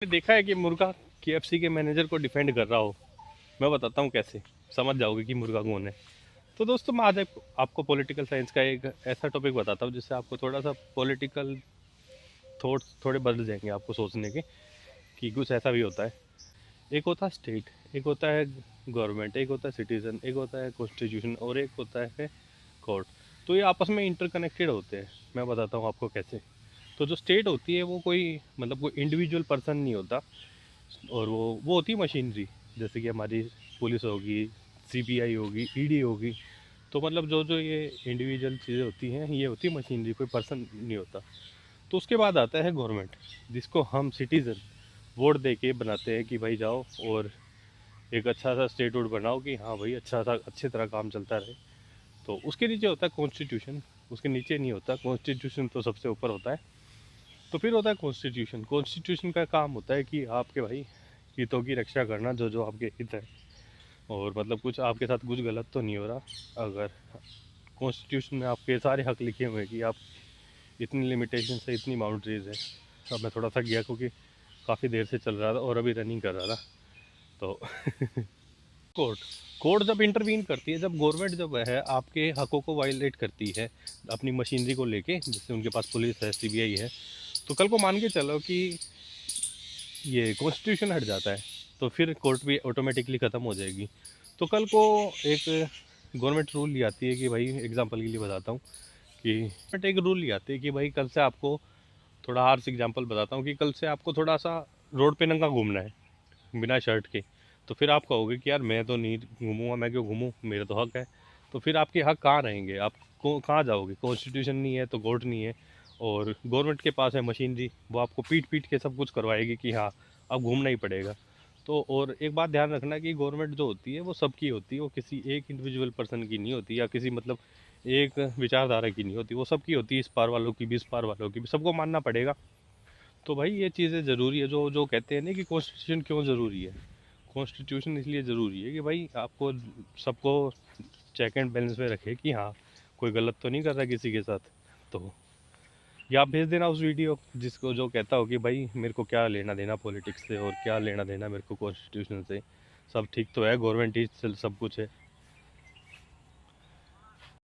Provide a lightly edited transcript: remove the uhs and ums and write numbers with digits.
देखा है कि मुर्गा केएफसी के मैनेजर को डिफेंड कर रहा हो। मैं बताता हूँ कैसे, समझ जाओगे कि मुर्गा कौन है। तो दोस्तों मैं आज आपको पॉलिटिकल साइंस का एक ऐसा टॉपिक बताता हूँ जिससे आपको थोड़ा सा पॉलिटिकल थॉट्स थोड़े बदल जाएंगे आपको सोचने के, कि कुछ ऐसा भी होता है। एक होता है स्टेट, एक होता है गवर्नमेंट, एक होता है सिटीजन, एक होता है कॉन्स्टिट्यूशन और एक होता है कोर्ट। तो ये आपस में इंटरकनेक्टेड होते हैं। मैं बताता हूँ आपको कैसे। तो जो स्टेट होती है वो कोई मतलब कोई इंडिविजुअल पर्सन नहीं होता, और वो होती है मशीनरी। जैसे कि हमारी पुलिस होगी, सीबीआई होगी, ईडी होगी। तो मतलब जो जो ये इंडिविजुअल चीज़ें होती हैं ये होती है मशीनरी, कोई पर्सन नहीं होता। तो उसके बाद आता है गवर्नमेंट, जिसको हम सिटीज़न वोट दे के बनाते हैं कि भाई जाओ और एक अच्छा सा स्टेट वोट बनाओ कि हाँ भाई अच्छा सा अच्छी तरह काम चलता रहे। तो उसके नीचे होता है कॉन्स्टिट्यूशन, उसके नीचे नहीं होता कॉन्स्टिट्यूशन, तो सबसे ऊपर होता है। तो फिर होता है कॉन्स्टिट्यूशन। कॉन्स्टिट्यूशन का काम होता है कि आपके भाई हितों की रक्षा करना, जो जो आपके हित है, और मतलब कुछ आपके साथ कुछ गलत तो नहीं हो रहा। अगर कॉन्स्टिट्यूशन में आपके सारे हक लिखे हुए हैं कि आप इतनी लिमिटेशन है, इतनी बाउंड्रीज है। अब मैं थोड़ा सा गया क्योंकि काफ़ी देर से चल रहा था और अभी रनिंग कर रहा था। तो कोर्ट कोर्ट जब इंटरवीन करती है, जब गवर्नमेंट जब है आपके हकों को वायलेट करती है अपनी मशीनरी को लेके, जैसे उनके पास पुलिस है, सीबीआई है, तो कल को मान के चलो कि ये कॉन्स्टिट्यूशन हट जाता है, तो फिर कोर्ट भी ऑटोमेटिकली ख़त्म हो जाएगी। तो कल को एक गवर्नमेंट रूल ले आती है कि भाई, एग्जांपल के लिए बताता हूँ कि गवर्नमेंट एक रूल ले आती है कि भाई कल से आपको, थोड़ा हार्श एग्जांपल बताता हूँ, कि कल से आपको थोड़ा सा रोड पे नंगा घूमना है बिना शर्ट के। तो फिर आप कहोगे कि यार मैं तो नहीं घूमूंगा, मैं क्यों घूमूं, मेरा तो हक है। तो फिर आपके हक कहाँ रहेंगे, आप कहाँ जाओगे? कॉन्स्टिट्यूशन नहीं है तो कोर्ट नहीं है, और गवर्नमेंट के पास है मशीनरी, वो आपको पीट पीट के सब कुछ करवाएगी कि हाँ अब घूमना ही पड़ेगा। तो और एक बात ध्यान रखना कि गवर्नमेंट जो होती है वो सबकी होती है, वो किसी एक इंडिविजुअल पर्सन की नहीं होती, या किसी मतलब एक विचारधारा की नहीं होती, वो सबकी होती है। इस पार वालों की भी, इस पार वालों की भी, सबको मानना पड़ेगा। तो भाई ये चीज़ें ज़रूरी है। जो जो कहते हैं ना कि कॉन्स्टिट्यूशन क्यों ज़रूरी है, कॉन्स्टिट्यूशन इसलिए ज़रूरी है कि भाई आपको सबको चेक एंड बैलेंस में रखे कि हाँ कोई गलत तो नहीं कर रहा किसी के साथ। तो या आप भेज देना उस वीडियो जिसको जो कहता हो कि भाई मेरे को क्या लेना देना पॉलिटिक्स से, और क्या लेना देना मेरे को कॉन्स्टिट्यूशन से, सब ठीक तो है, गवर्नमेंट ही सब कुछ है।